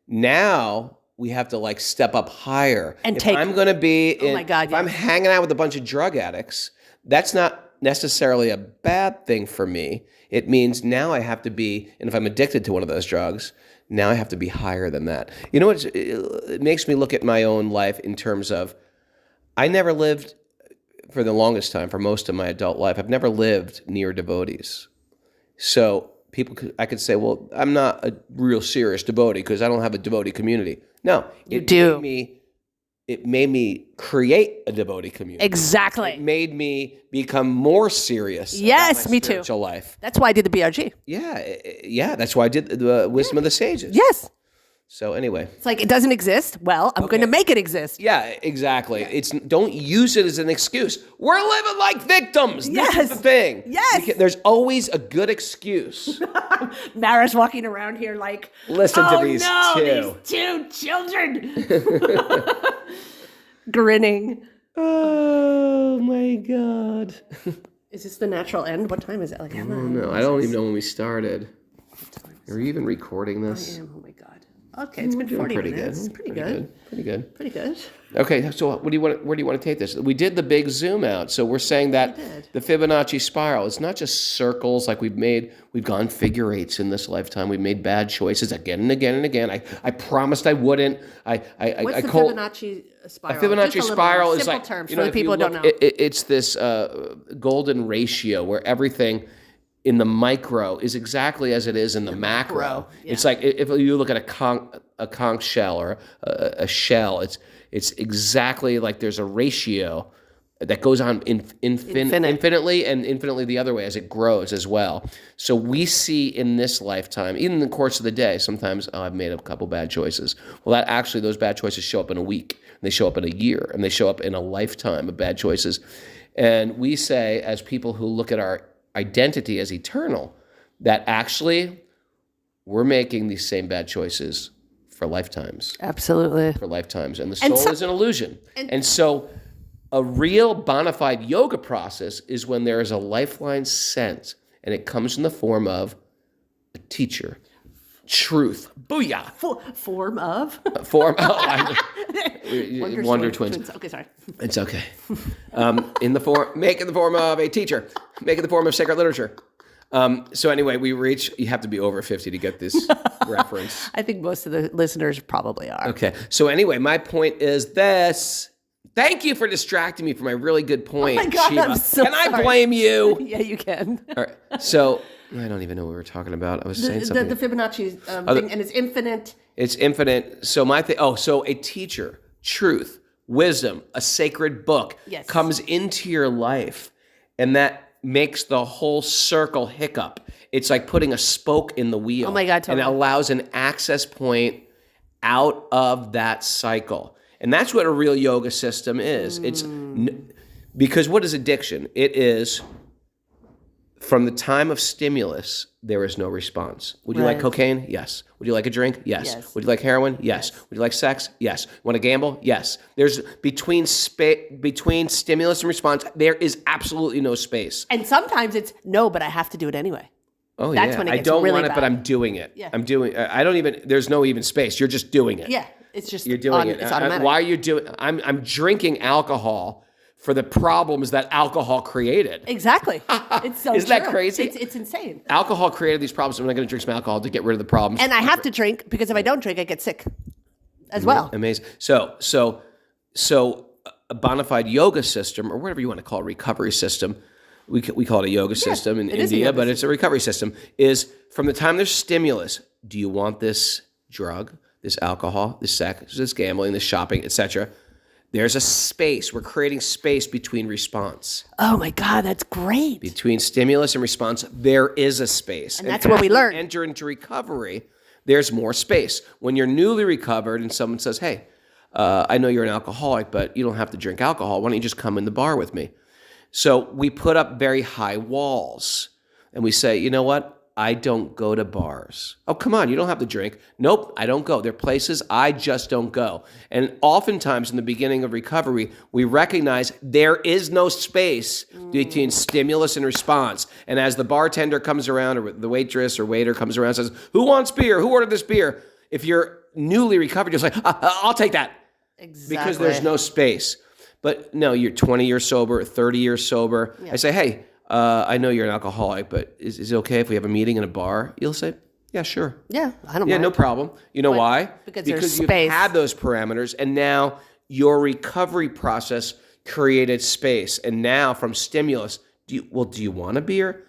now we have to like step up higher. And if take, I'm going to be oh my God, if I'm hanging out with a bunch of drug addicts, that's not necessarily a bad thing for me. It means now I have to be, and if I'm addicted to one of those drugs, now I have to be higher than that. You know what? It makes me look at my own life in terms of, I never lived, for the longest time, for most of my adult life, I've never lived near devotees. So I could say, well, I'm not a real serious devotee because I don't have a devotee community. No, it made me create a devotee community. Exactly. It made me become more serious. Yes, about my me too. spiritual life. That's why I did the BRG. Yeah. That's why I did the Wisdom of the Sages. Yes. So anyway. It's like, it doesn't exist. Well, I'm going to make it exist. Yeah, exactly. Don't use it as an excuse. We're living like victims. Yes. This is the thing. Yes. There's always a good excuse. Mara's walking around here like, Listen to these these two children. Grinning. Oh my God. Is this the natural end? What time is it? Like, I don't know. I don't even know when we started. Are you even recording this? I am. Oh my God. Okay, it's been 40 minutes. Pretty good. Okay, so where do you want to take this? We did the big zoom out. So we're saying that the Fibonacci spiral, it's not just circles like we've gone figure eights in this lifetime. We've made bad choices again and again and again. I promised I wouldn't. What's the Fibonacci spiral? The Fibonacci spiral is like, terms for the people who don't know. It's this golden ratio where everything in the micro is exactly as it is in the macro. Yeah. It's like if you look at a conch shell or a shell, it's exactly like there's a ratio that goes on infinitely and infinitely the other way as it grows as well. So we see in this lifetime, even in the course of the day, sometimes I've made a couple bad choices. Well, those bad choices show up in a week, and they show up in a year, and they show up in a lifetime of bad choices. And we say, as people who look at our identity as eternal, that actually we're making these same bad choices for lifetimes. Absolutely. For lifetimes. And the soul is an illusion. And so a real bona fide yoga process is when there is a lifeline sent, and it comes in the form of a teacher. Truth. Booyah. Form of? Wonder twins. Okay, sorry. It's okay. Make in the form of a teacher. Make in the form of sacred literature. So anyway, you have to be over 50 to get this reference. I think most of the listeners probably are. Okay. So anyway, my point is this. Thank you for distracting me from my really good point, Oh my God, Shiva. I'm so Can I sorry. blame you? Yeah, you can. All right. So I don't even know what we were talking about. I was saying something. The Fibonacci thing, and it's infinite. It's infinite. So so a teacher, truth, wisdom, a sacred book comes into your life, and that makes the whole circle hiccup. It's like putting a spoke in the wheel. Oh my God, totally. And it allows an access point out of that cycle. And that's what a real yoga system is. Because what is addiction? It is from the time of stimulus, there is no response. Would you like cocaine? Yes. Would you like a drink? Yes. Would you like heroin? Yes. Would you like sex? Yes. Want to gamble? Yes. There's between stimulus and response, there is absolutely no space. And sometimes it's no, but I have to do it anyway. Oh, That's when it I gets don't really want it, bad. but I'm doing it. Yeah. I'm doing. I don't even. There's no even space. You're just doing it. Yeah, it's just You're doing it. It's automatic. Why are you doing? I'm drinking alcohol for the problems that alcohol created. Exactly. It's so Isn't that true. crazy? It's insane. Alcohol created these problems. I'm not going to drink some alcohol to get rid of the problems. And I have to drink because if I don't drink, I get sick as well. Amazing. So a bona fide yoga system, or whatever you want to call it, recovery system, we call it a yoga system in India, but it's a recovery system, is from the time there's stimulus, do you want this drug, this alcohol, this sex, this gambling, this shopping, etc.? There's a space. We're creating space between response. Oh my God, that's great. Between stimulus and response, there is a space. And that's what we learn. Enter into recovery, there's more space. When you're newly recovered and someone says, hey, I know you're an alcoholic, but you don't have to drink alcohol. Why don't you just come in the bar with me? So we put up very high walls and we say, you know what? I don't go to bars. Oh, come on, you don't have to drink. Nope, I don't go. There are places I just don't go. And oftentimes in the beginning of recovery, we recognize there is no space between stimulus and response. And as the bartender comes around, or the waitress or waiter comes around and says, who wants beer? Who ordered this beer? If you're newly recovered, you're just like, I'll take that. Exactly. Because there's no space. But no, you're 20 years sober, 30 years sober. Yeah. I say, hey, I know you're an alcoholic, but is it okay if we have a meeting in a bar? You'll say, yeah, sure. Yeah, I don't mind. mind. No problem. You know why? Because you've had those parameters, and now your recovery process created space. And now from stimulus, do you want a beer?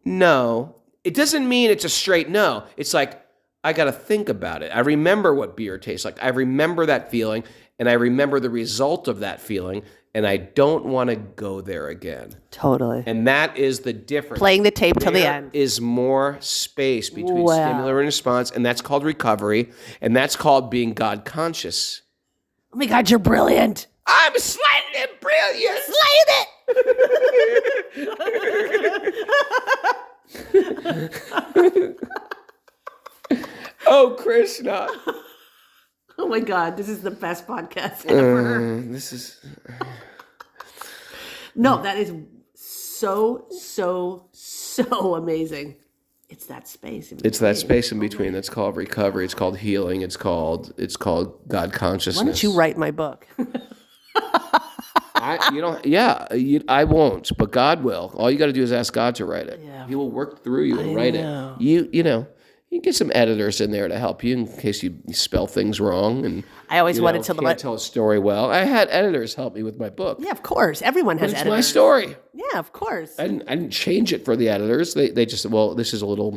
No. It doesn't mean it's a straight no. It's like, I got to think about it. I remember what beer tastes like. I remember that feeling, and I remember the result of that feeling, and I don't want to go there again. Totally. And that is the difference. Playing the tape till the end. There is more space between stimuli and response, and that's called recovery, and that's called being God conscious. Oh my God, you're brilliant. I'm slightly brilliant. Slaying it. Oh, Krishna. Oh my God, this is the best podcast ever. No, that is so amazing. It's that space in between. It's that space in between. That's called recovery. It's called healing. It's called God consciousness. Why don't you write my book? I won't, but God will. All you got to do is ask God to write it. Yeah. He will work through you and write it. You can get some editors in there to help you in case you spell things wrong. And I always wanted to can't tell a story well. I had editors help me with my book. Yeah, of course. Everyone has editors. It's my story. Yeah, of course. I didn't change it for the editors. They just said, well, this is a little,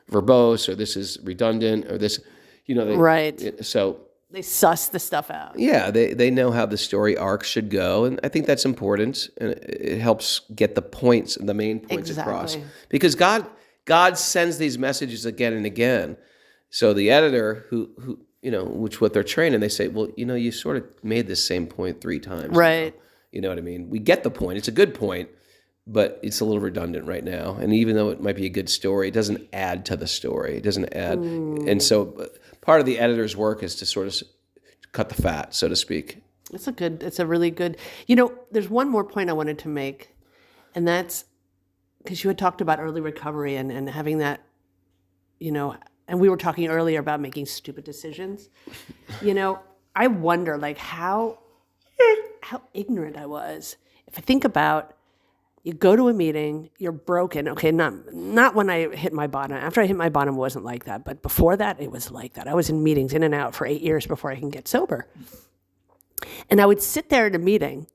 verbose, or this is redundant, or this, right. So they suss the stuff out. Yeah, they know how the story arc should go, and I think that's important, and it helps get the points, the main points across. Because God sends these messages again and again. So the editor who which what they're trained in, they say, well, you sort of made this same point 3 times. Right. Now. You know what I mean? We get the point. It's a good point, but it's a little redundant right now. And even though it might be a good story, it doesn't add to the story. It doesn't add. And so part of the editor's work is to sort of cut the fat, so to speak. It's a really good, there's one more point I wanted to make, and that's, because you had talked about early recovery and having that, and we were talking earlier about making stupid decisions. I wonder how ignorant I was. If I think about, you go to a meeting, you're broken. Okay, not when I hit my bottom. After I hit my bottom, it wasn't like that. But before that, it was like that. I was in meetings in and out for 8 years before I can get sober. And I would sit there at a meeting,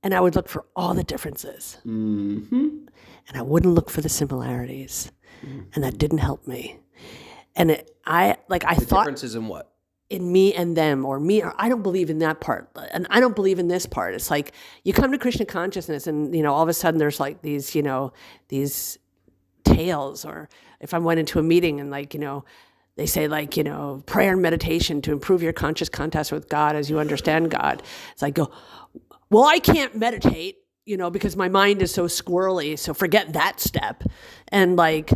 and I would look for all the differences. Mm-hmm. And I wouldn't look for the similarities. Mm-hmm. And that didn't help me. And I thought... differences in what? In me and them, or me, or I don't believe in that part. And I don't believe in this part. It's like you come to Krishna consciousness and, all of a sudden there's like these, these tales. Or if I went into a meeting and they say prayer and meditation to improve your conscious contact with God as you understand God. It's like, well, I can't meditate, because my mind is so squirrely. So forget that step. And right.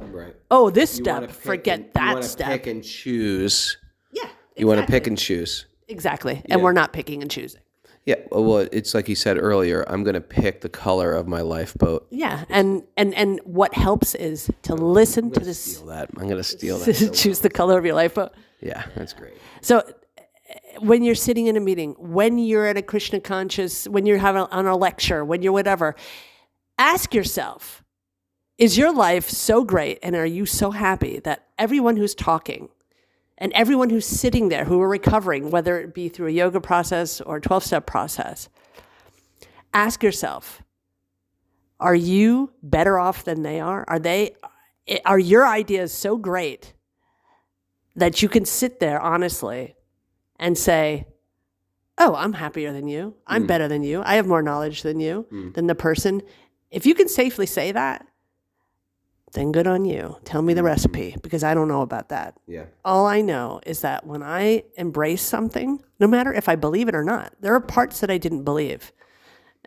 This step, forget that step. You want to pick and choose. Yeah. You want to pick and choose. Exactly. And we're not picking and choosing. Yeah. Well, it's like you said earlier, I'm going to pick the color of my lifeboat. Yeah. And what helps is to listen to this. Steal that. I'm going to steal that. Choose the color of your lifeboat. Yeah, that's great. So when you're sitting in a meeting, when you're at a Krishna conscious, when you're having on a lecture, when you're whatever, ask yourself, is your life so great and are you so happy that everyone who's talking and everyone who's sitting there who are recovering, whether it be through a yoga process or a 12-step process, ask yourself, are you better off than they are? Are your ideas so great that you can sit there honestly and say, oh, I'm happier than you. I'm better than you. I have more knowledge than you, than the person. If you can safely say that, then good on you. Tell me the recipe, because I don't know about that. Yeah. All I know is that when I embrace something, no matter if I believe it or not, there are parts that I didn't believe.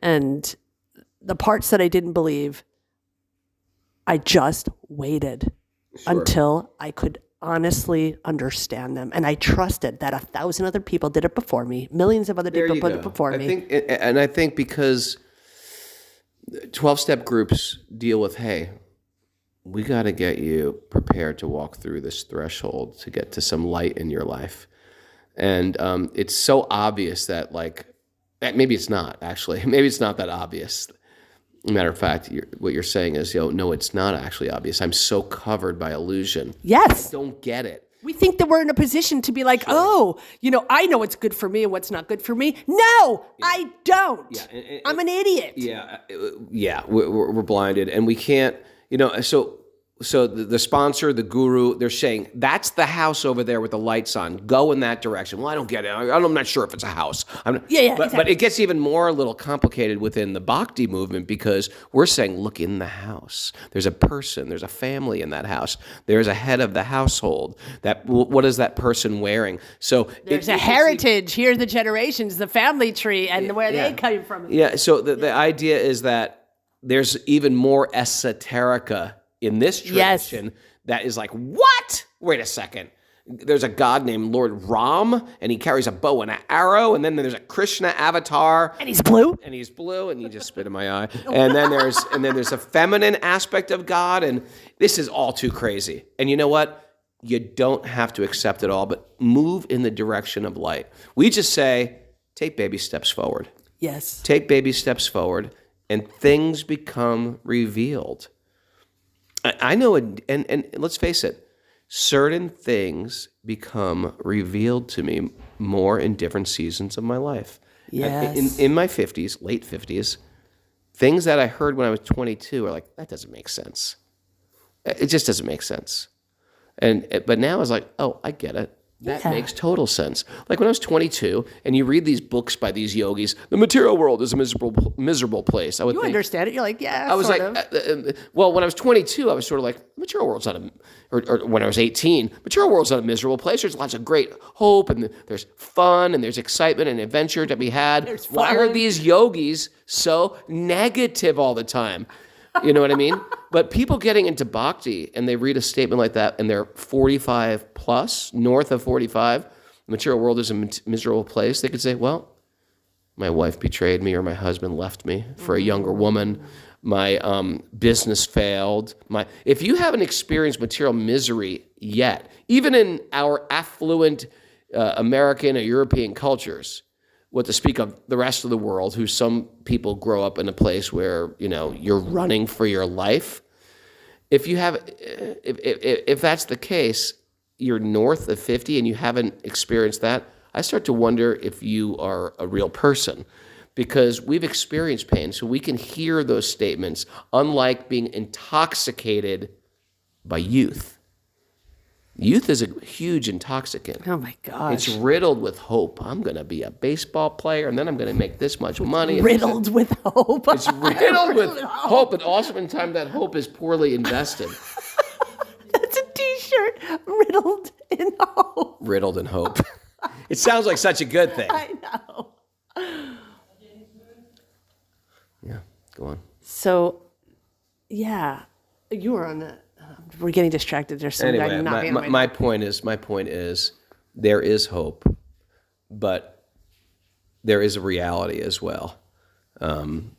And the parts that I didn't believe, I just waited. until I could honestly understand them. And I trusted that 1,000 other people did it before me. Millions of other people did it before me. I think because 12-step groups deal with, hey, we got to get you prepared to walk through this threshold to get to some light in your life. And it's so obvious that, like, maybe it's not, actually. Maybe it's not that obvious. Matter of fact, what you're saying is, no, it's not actually obvious. I'm so covered by illusion. Yes. I don't get it. We think that we're in a position to be like, I know what's good for me and what's not good for me. No, I don't. Yeah, I'm an idiot. Yeah, we're blinded, and we can't, so the sponsor, the guru, they're saying, that's the house over there with the lights on. Go in that direction. Well, I don't get it. I'm not sure if it's a house. But it gets even more a little complicated within the Bhakti movement, because we're saying, look in the house. There's a person. There's a family in that house. There's a head of the household. What is that person wearing? So there's a heritage. Here are the generations, the family tree, and where they came from. Yeah, so the idea is that there's even more esoterica in this tradition that is like, what? Wait a second. There's a god named Lord Ram, and he carries a bow and an arrow, and then there's a Krishna avatar. And he's blue? And you just spit in my eye. And then there's a feminine aspect of God, and this is all too crazy. And you know what? You don't have to accept it all, but move in the direction of light. We just say, take baby steps forward. Yes. Take baby steps forward, and things become revealed. I know, and let's face it, certain things become revealed to me more in different seasons of my life. Yes. In my 50s, late 50s, things that I heard when I was 22 are like, that doesn't make sense. It just doesn't make sense. But now it's like, oh, I get it. That makes total sense. Like when I was 22, and you read these books by these yogis, the material world is a miserable place. You understand it. You're like, yeah, I was like, well, when I was 22, I was sort of like, the material world's not or when I was 18, material world's not a miserable place. There's lots of great hope, and there's fun, and there's excitement and adventure to be had. Why are these yogis so negative all the time? You know what I mean? But people getting into bhakti, and they read a statement like that, and they're 45 plus, north of 45, the material world is a miserable place. They could say, well, my wife betrayed me, or my husband left me for a younger woman. My business failed. If you haven't experienced material misery yet, even in our affluent American or European cultures, what to speak of the rest of the world, who some people grow up in a place where, you're running for your life. If that's the case, you're north of 50 and you haven't experienced that, I start to wonder if you are a real person, because we've experienced pain, so we can hear those statements, unlike being intoxicated by youth. Youth is a huge intoxicant. Oh my gosh. It's riddled with hope. I'm going to be a baseball player, and then I'm going to make this much money. Riddled with hope. It's riddled with hope, but also in time that hope is poorly invested. That's a t-shirt. Riddled in hope. Riddled in hope. It sounds like such a good thing. I know. Yeah, go on. So, yeah, you were on the... We're getting distracted. There's something anyway, my point is, there is hope, but there is a reality as well. And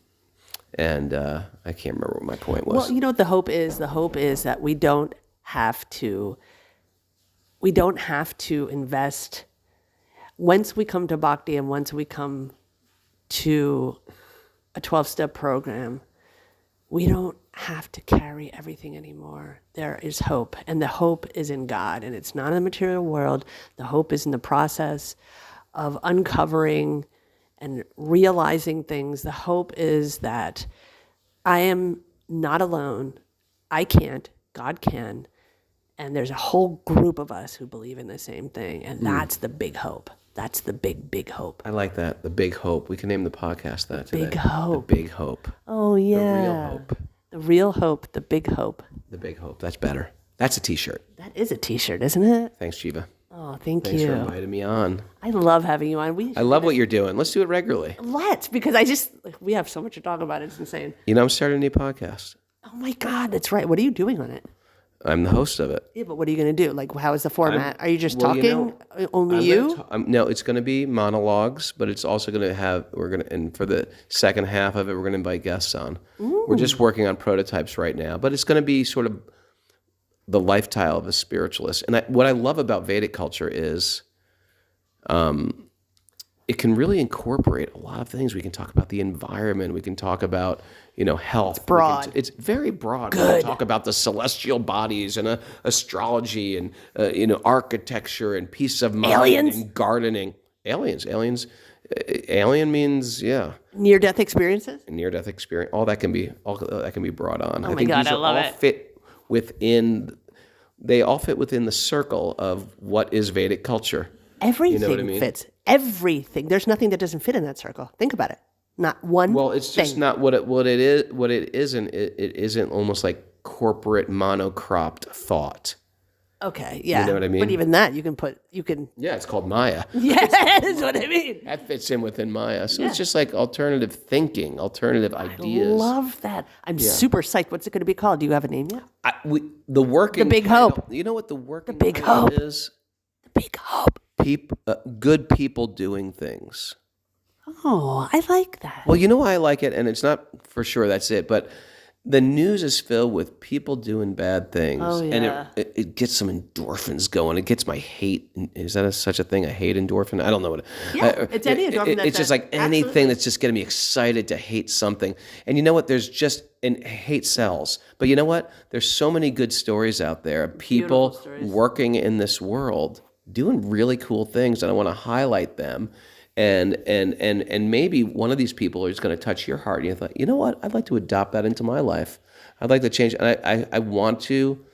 I can't remember what my point was. Well, you know what the hope is? The hope is that we don't have to invest. Once we come to Bhakti and once we come to a 12-step program, we don't have to carry everything anymore. There is hope, and the hope is in God, and it's not in the material world. The hope is in the process of uncovering and realizing things. The hope is that I am not alone. I can't. God can. And there's a whole group of us who believe in the same thing, and that's the big hope. That's the big hope. I like that. The big hope. We can name the podcast that today. Big hope. The big hope. Oh, yeah. The real hope. The real hope. The big hope. The big hope. That's better. That's a t-shirt. That is a t-shirt, isn't it? Thanks, Jiva. Oh, Thanks for inviting me on. I love having you on. I love what you're doing. Let's do it regularly. Let's, because we have so much to talk about. It's insane. I'm starting a new podcast. Oh, my God. That's right. What are you doing on it? I'm the host of it. Yeah, but what are you going to do? Like, how is the format? Are you just well, talking? Only you? No, it's going to be monologues, but it's also going to have, and for the second half of it, we're going to invite guests on. Ooh. We're just working on prototypes right now, but it's going to be sort of the lifestyle of a spiritualist. And what I love about Vedic culture is it can really incorporate a lot of things. We can talk about the environment. We can talk about, health. It's broad. It's very broad. Good. We can talk about the celestial bodies and astrology and, architecture and peace of mind. Aliens? And gardening. Aliens. Alien means, yeah. Near-death experiences? Near-death experience. All that can be brought on. Oh my God, I love it. They all fit within the circle of what is Vedic culture. Everything You know what I mean? fits. Everything. There's nothing that doesn't fit in that circle. Think about it. Not one. Well, it's just thing. not what it is. What it isn't. It isn't almost like corporate monocropped thought. Okay, yeah. You know what I mean? But even that, you can. Yeah, it's called Maya. Yeah, that's what I mean. That fits in within Maya. So it's just like alternative thinking, alternative ideas. I love that. I'm super psyched. What's it going to be called? Do you have a name yet? The working. The Big title, Hope. You know what the working Big title Hope. is? The Big Hope. Good people doing things. Oh, I like that. Well, you know why I like it, and it's not for sure that's it, but the news is filled with people doing bad things, and it gets some endorphins going. It gets my hate. Is that such a thing? A hate endorphin? I don't know what. It's any endorphin. It's just like anything that's just getting me excited to hate something. And you know what? And hate sells. But you know what? There's so many good stories out there of people working in this world doing really cool things, and I want to highlight them. And maybe one of these people is going to touch your heart. And you thought, you know what? I'd like to adopt that into my life. I'd like to change. And I want to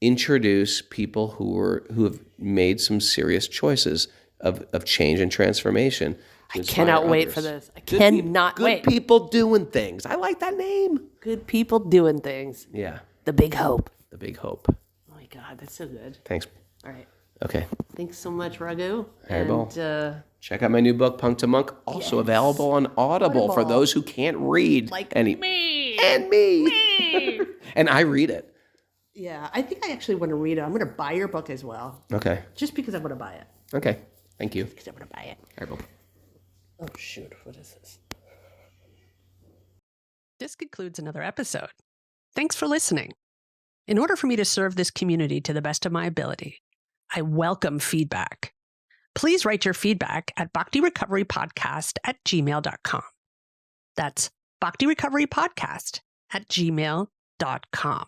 introduce people who have made some serious choices of change and transformation. I cannot wait for this. I cannot wait. Good people doing things. I like that name. Good people doing things. Yeah. The Big Hope. The Big Hope. Oh my God, that's so good. Thanks. All right. Okay. Thanks so much, Raghu. Haribo. Check out my new book, Punk to Monk, also available on Audible for those who can't read. Like me. And me. And I read it. Yeah, I think I actually want to read it. I'm going to buy your book as well. Okay. Just because I want to buy it. Okay. Thank you. Because I want to buy it. Haribo. Oh, shoot. What is this? This concludes another episode. Thanks for listening. In order for me to serve this community to the best of my ability, I welcome feedback. Please write your feedback at bhaktirecoverypodcast@gmail.com. That's bhaktirecoverypodcast@gmail.com.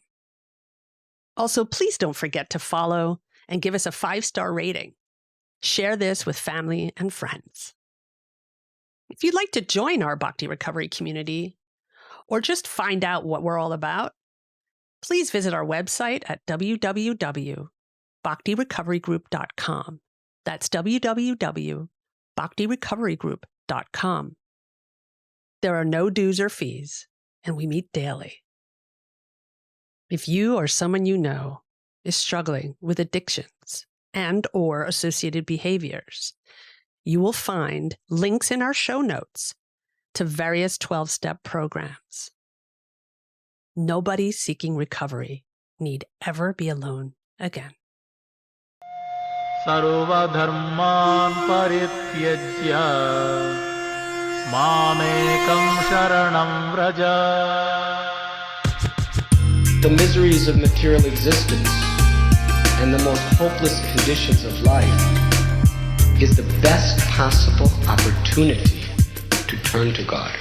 Also, please don't forget to follow and give us a 5-star rating. Share this with family and friends. If you'd like to join our Bhakti Recovery community or just find out what we're all about, please visit our website at www.bhaktirecoverygroup.com. That's www.bhaktirecoverygroup.com. There are no dues or fees, and we meet daily. If you or someone you know is struggling with addictions and/or associated behaviors, you will find links in our show notes to various 12-step programs. Nobody seeking recovery need ever be alone again. सर्वधर्मान् परित्यज्य मामेकं शरणं Vraj. The miseries of material existence and the most hopeless conditions of life is the best possible opportunity to turn to God.